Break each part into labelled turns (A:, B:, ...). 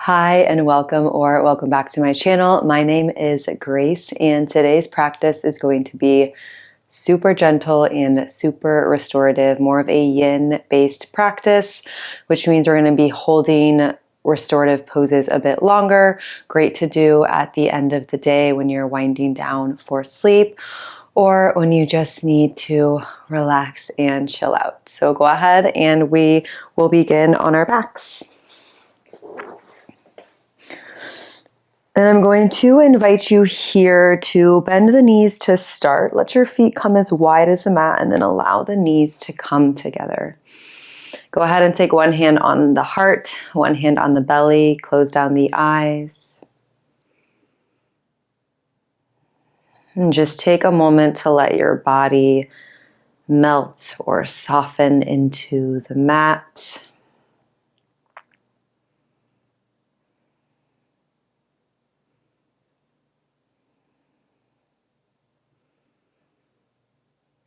A: Hi and welcome back to my channel. My name is Grace and today's practice is going to be super gentle and super restorative, more of a yin based practice, which means we're going to be holding restorative poses a bit longer. Great to do at the end of the day when you're winding down for sleep or when you just need to relax and chill out. So go ahead and we will begin on our backs. And I'm going to invite you here to bend the knees to start. Let your feet come as wide as the mat and then allow the knees to come together. Go ahead and take one hand on the heart, one hand on the belly, close down the eyes. And just take a moment to let your body melt or soften into the mat.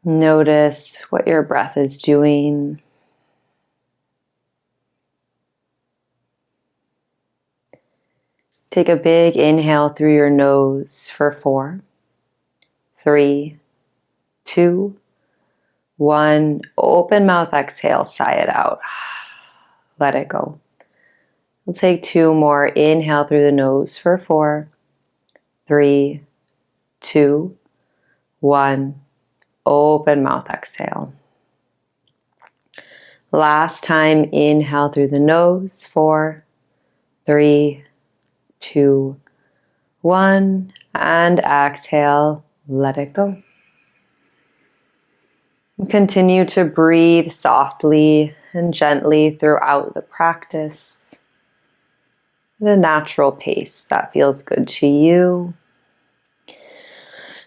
A: Notice what your breath is doing. Take a big inhale through your nose for 4, 3, 2, 1. Open mouth, exhale, sigh it out. Let it go. We'll take 2 more. Inhale through the nose for 4, 3, 2, 1. Open mouth, exhale. Last time, inhale through the nose, 4, 3, 2, 1, and exhale, let it go. Continue to breathe softly and gently throughout the practice at a natural pace that feels good to you.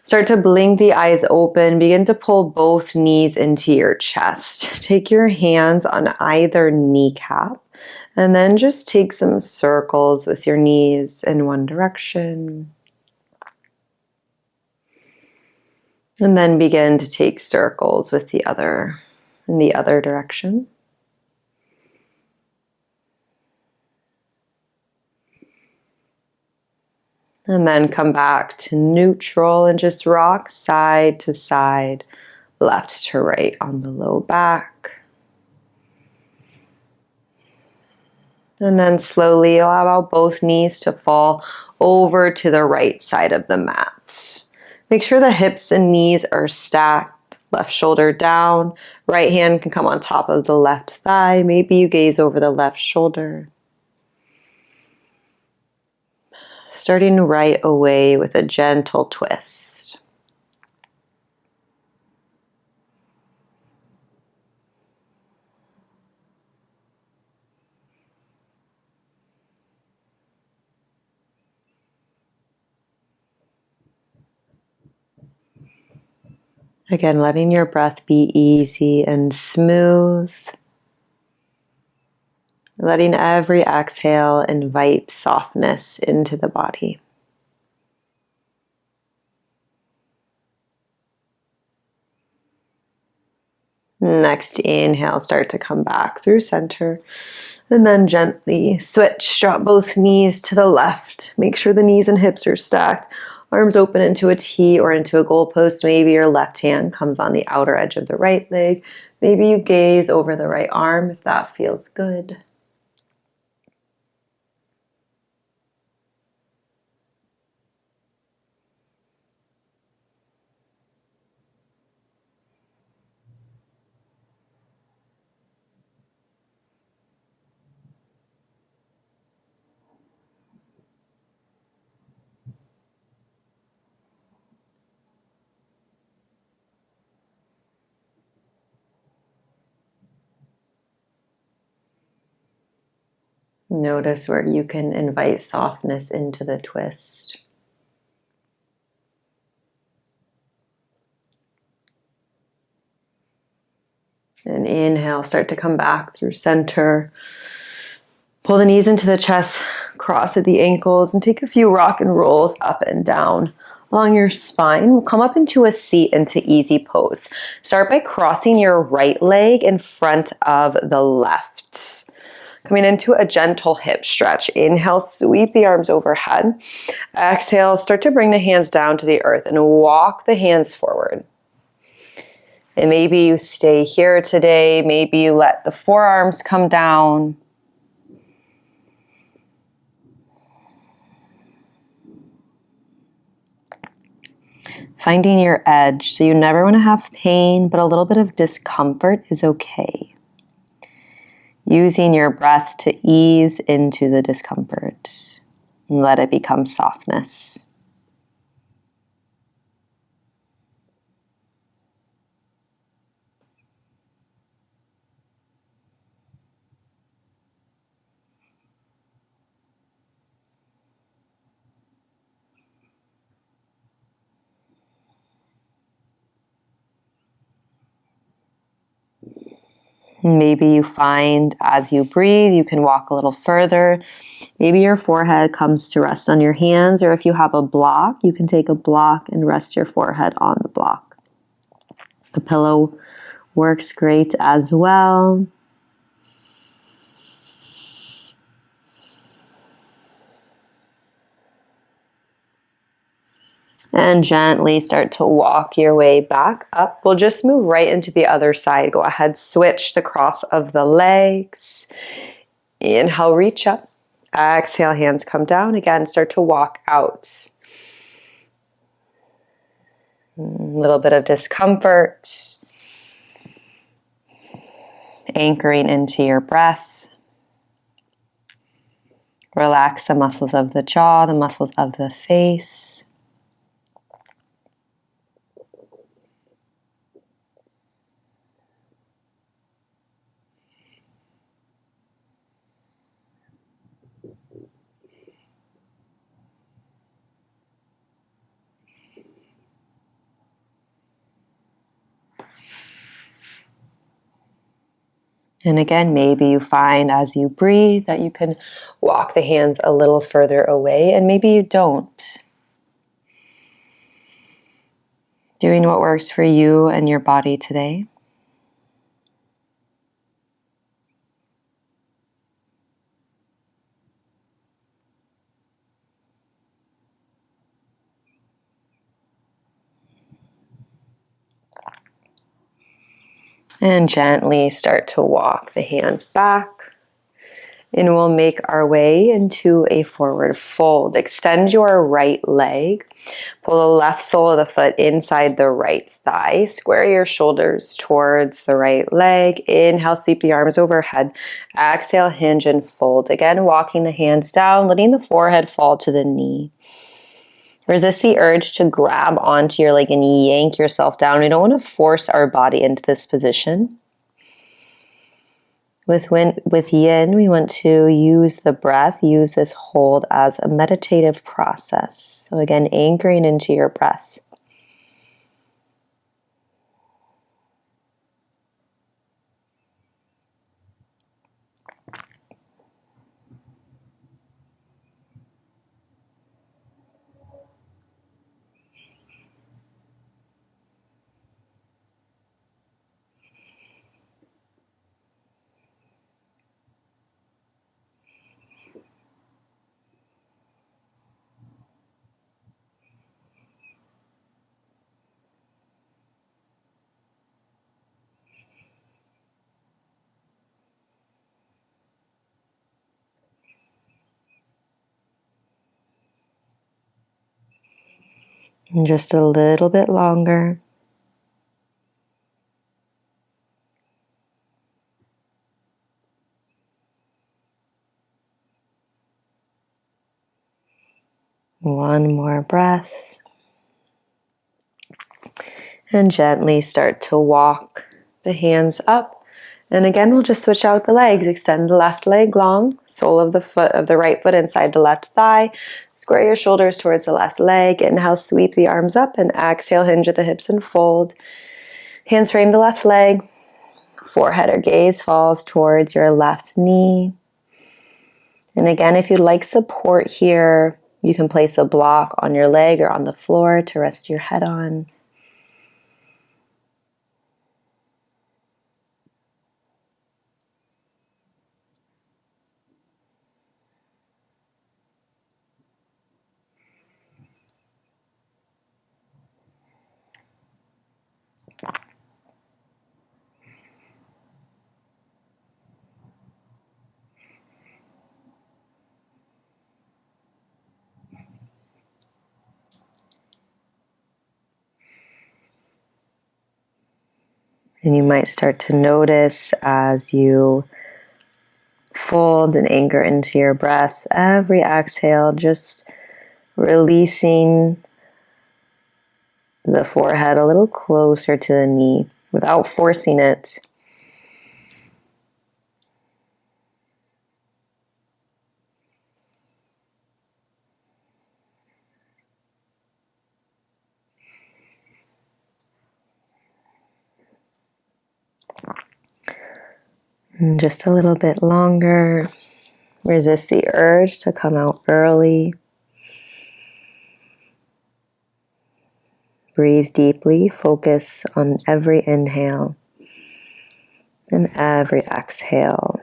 A: Start to blink the eyes open. Begin to pull both knees into your chest. Take your hands on either kneecap and then just take some circles with your knees in one direction. And then begin to take circles with the other in the other direction. And then come back to neutral and just rock side to side, left to right on the low back. And then slowly allow both knees to fall over to the right side of the mat. Make sure the hips and knees are stacked, left shoulder down, right hand can come on top of the left thigh. Maybe you gaze over the left shoulder. Starting right away with a gentle twist. Again, letting your breath be easy and smooth. Letting every exhale invite softness into the body. Next inhale, start to come back through center. And then gently switch, drop both knees to the left. Make sure the knees and hips are stacked. Arms open into a T or into a goalpost. Maybe your left hand comes on the outer edge of the right leg. Maybe you gaze over the right arm if that feels good. Notice where you can invite softness into the twist. And inhale, start to come back through center. Pull the knees into the chest, cross at the ankles, and take a few rock and rolls up and down along your spine. We'll come up into a seat into easy pose. Start by crossing your right leg in front of the left. Coming into a gentle hip stretch. Inhale, sweep the arms overhead. Exhale, start to bring the hands down to the earth and walk the hands forward. And maybe you stay here today. Maybe you let the forearms come down. Finding your edge. So you never want to have pain, but a little bit of discomfort is okay. Using your breath to ease into the discomfort and let it become softness. Maybe you find as you breathe, you can walk a little further. Maybe your forehead comes to rest on your hands, or if you have a block, you can take a block and rest your forehead on the block. A pillow works great as well. And gently start to walk your way back up. We'll just move right into the other side. Go ahead, switch the cross of the legs. Inhale, reach up. Exhale, hands come down. Again, start to walk out. A little bit of discomfort. Anchoring into your breath. Relax the muscles of the jaw, the muscles of the face. And again, maybe you find as you breathe that you can walk the hands a little further away, and maybe you don't. Doing what works for you and your body today. And gently start to walk the hands back. And we'll make our way into a forward fold. Extend your right leg. Pull the left sole of the foot inside the right thigh. Square your shoulders towards the right leg. Inhale, sweep the arms overhead. Exhale, hinge and fold. Again, walking the hands down, letting the forehead fall to the knee. Resist the urge to grab onto your leg and yank yourself down. We don't want to force our body into this position. With Yin, we want to use the breath, use this hold as a meditative process. So again, anchoring into your breath. And just a little bit longer. One more breath. And gently start to walk the hands up. And again, we'll just switch out the legs. Extend the left leg long, sole of the right foot inside the left thigh. Square your shoulders towards the left leg. Inhale, sweep the arms up, and exhale, hinge at the hips and fold. Hands frame the left leg. Forehead or gaze falls towards your left knee. And again, if you'd like support here, you can place a block on your leg or on the floor to rest your head on. And you might start to notice as you fold and anchor into your breath, every exhale, just releasing the forehead a little closer to the knee without forcing it. And just a little bit longer. Resist the urge to come out early. Breathe deeply. Focus on every inhale and every exhale.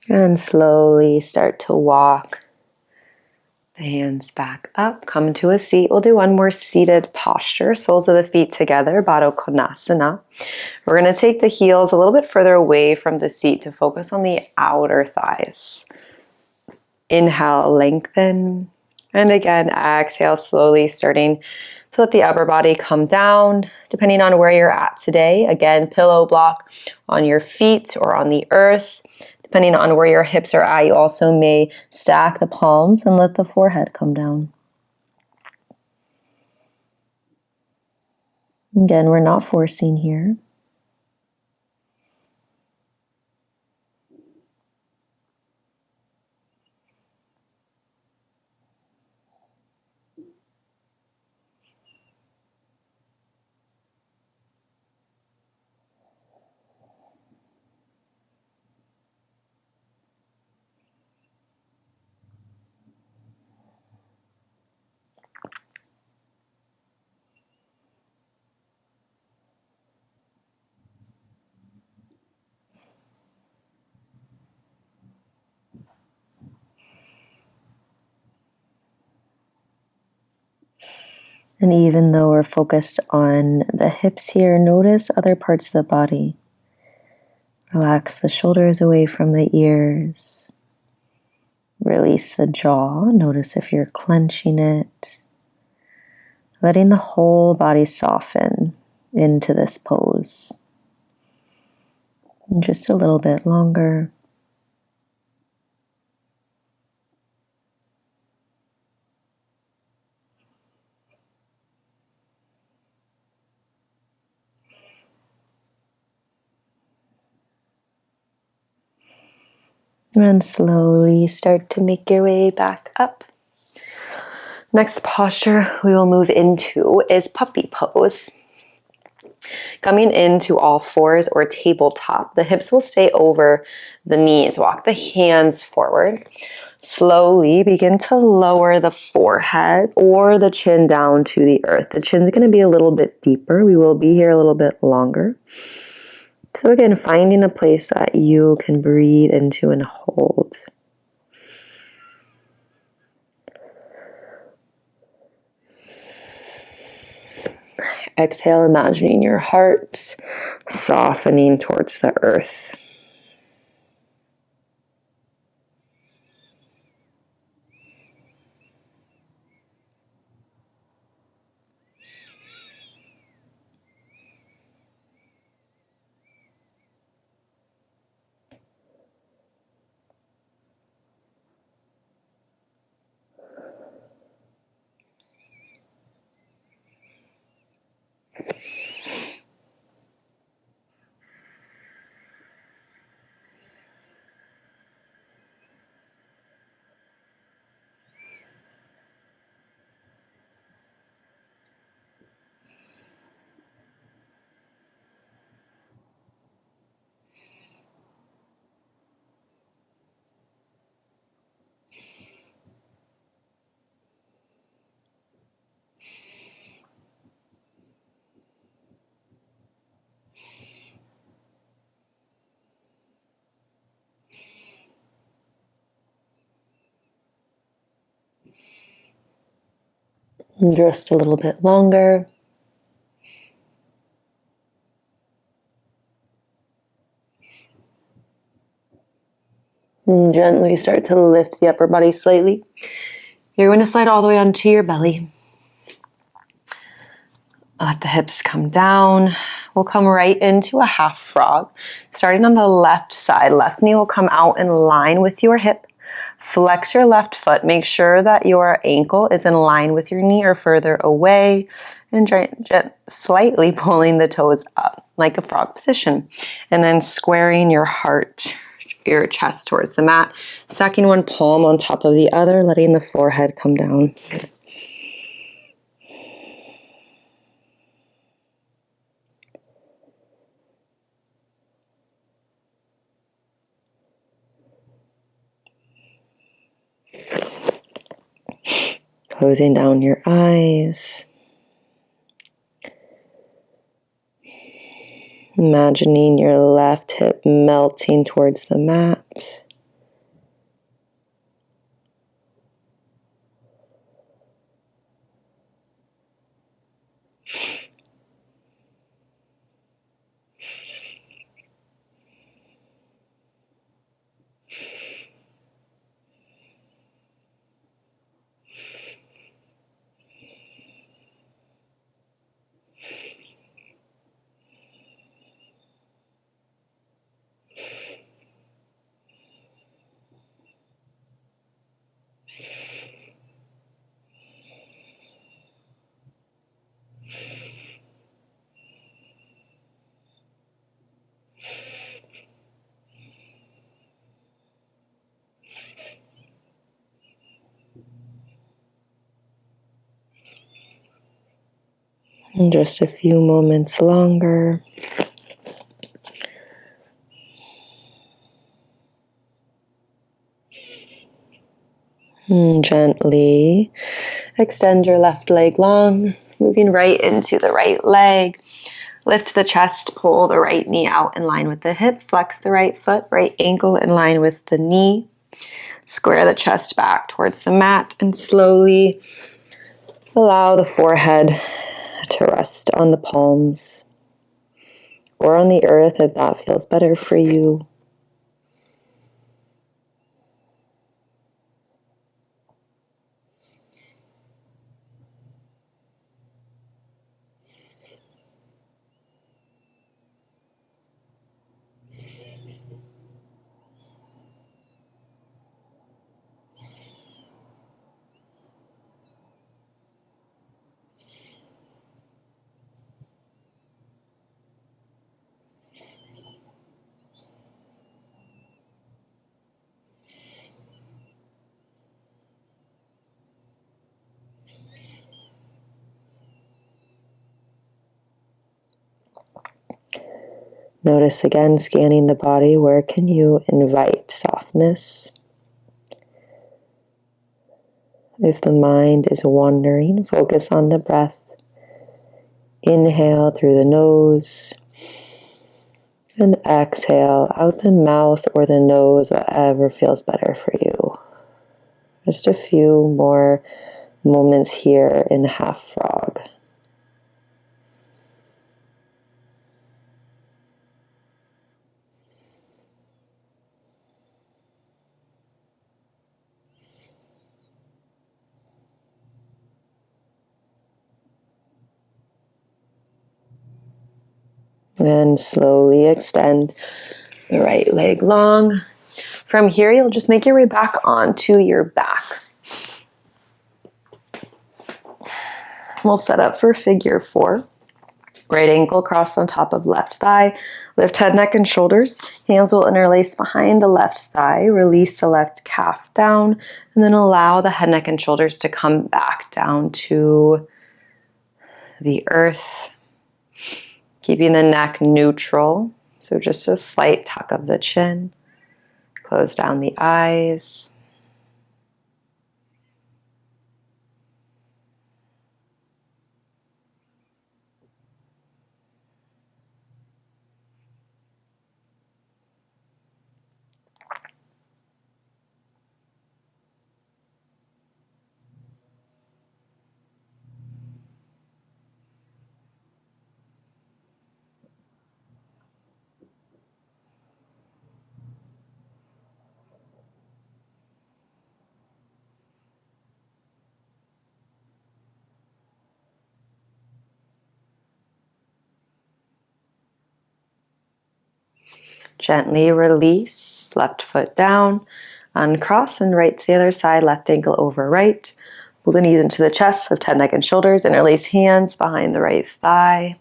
A: And slowly start to walk the hands back up. Come to a seat. We'll do one more seated posture. Soles of the feet together, Baddha Konasana. We're going to take the heels a little bit further away from the seat to focus on the outer thighs. Inhale, lengthen. And again, exhale slowly, starting to let the upper body come down, depending on where you're at today. Again, pillow block on your feet or on the earth. Depending on where your hips are at, you also may stack the palms and let the forehead come down. Again, we're not forcing here. And even though we're focused on the hips here, notice other parts of the body. Relax the shoulders away from the ears. Release the jaw. Notice if you're clenching it. Letting the whole body soften into this pose. And just a little bit longer. And slowly start to make your way back up. Next posture we will move into is puppy pose. Coming into all fours or tabletop, the hips will stay over the knees. Walk the hands forward. Slowly begin to lower the forehead or the chin down to the earth. The chin's going to be a little bit deeper. We will be here a little bit longer. So again, finding a place that you can breathe into and hold. Exhale, imagining your heart softening towards the earth. Just a little bit longer. And gently start to lift the upper body slightly. You're going to slide all the way onto your belly. Let the hips come down. We'll come right into a half frog. Starting on the left side, left knee will come out in line with your hip. Flex your left foot. Make sure that your ankle is in line with your knee or further away. And slightly pulling the toes up like a frog position. And then squaring your heart, your chest towards the mat. Stacking one palm on top of the other, letting the forehead come down. Closing down your eyes. Imagining your left hip melting towards the mat. And just a few moments longer. And gently extend your left leg long, moving right into the right leg. Lift the chest, pull the right knee out in line with the hip, flex the right foot, right ankle in line with the knee. Square the chest back towards the mat and slowly allow the forehead to rest on the palms or on the earth if that feels better for you. Notice again, scanning the body, where can you invite softness? If the mind is wandering, focus on the breath. Inhale through the nose and exhale out the mouth or the nose, whatever feels better for you. Just a few more moments here in half frog. And slowly extend the right leg long. From here, you'll just make your way back onto your back. We'll set up for figure 4. Right ankle crossed on top of left thigh. Lift head, neck, and shoulders. Hands will interlace behind the left thigh. Release the left calf down. And then allow the head, neck, and shoulders to come back down to the earth. Keeping the neck neutral. So just a slight tuck of the chin. Close down the eyes. Gently release, left foot down, uncross and right to the other side, left ankle over right. Pull the knees into the chest, lift head, neck, and shoulders. Interlace hands behind the right thigh.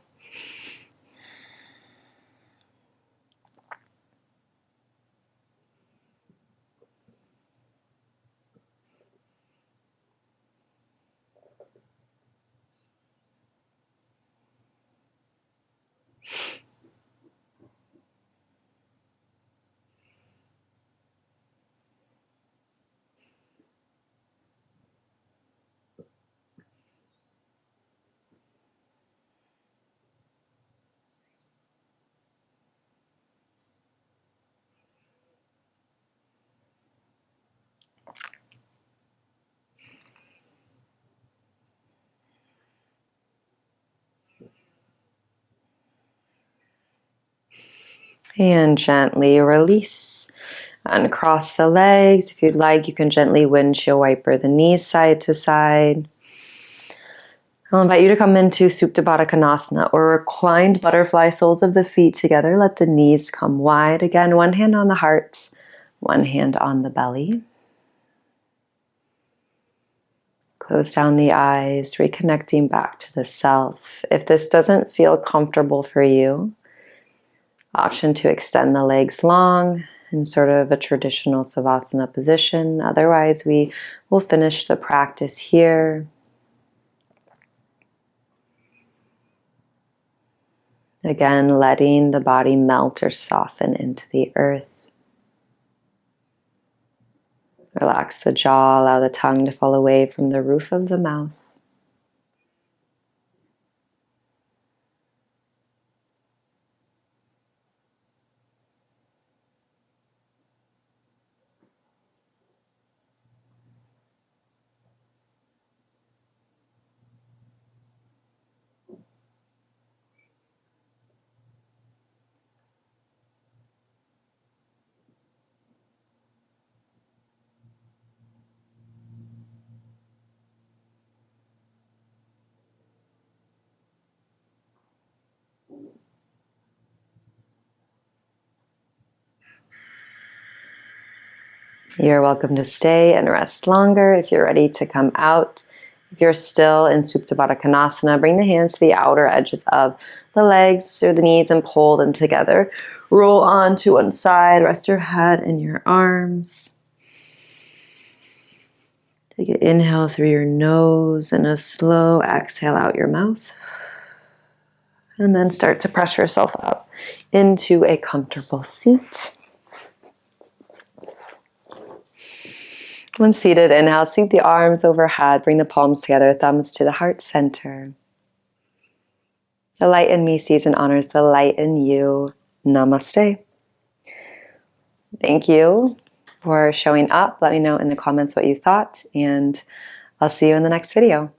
A: And gently release. Uncross the legs. If you'd like, you can gently windshield wiper the knees side to side. I'll invite you to come into Supta Baddha Konasana, or reclined butterfly, soles of the feet together. Let the knees come wide. Again, one hand on the heart, one hand on the belly. Close down the eyes, reconnecting back to the self. If this doesn't feel comfortable for you, option to extend the legs long in sort of a traditional Savasana position. Otherwise, we will finish the practice here. Again, letting the body melt or soften into the earth. Relax the jaw, allow the tongue to fall away from the roof of the mouth. You're welcome to stay and rest longer if you're ready to come out. If you're still in Supta Baddha Konasana, bring the hands to the outer edges of the legs or the knees and pull them together. Roll on to one side, rest your head and your arms. Take an inhale through your nose and a slow exhale out your mouth. And then start to press yourself up into a comfortable seat. When seated, inhale, sweep the arms overhead, bring the palms together, thumbs to the heart center. The light in me sees and honors the light in you. Namaste. Thank you for showing up. Let me know in the comments what you thought, and I'll see you in the next video.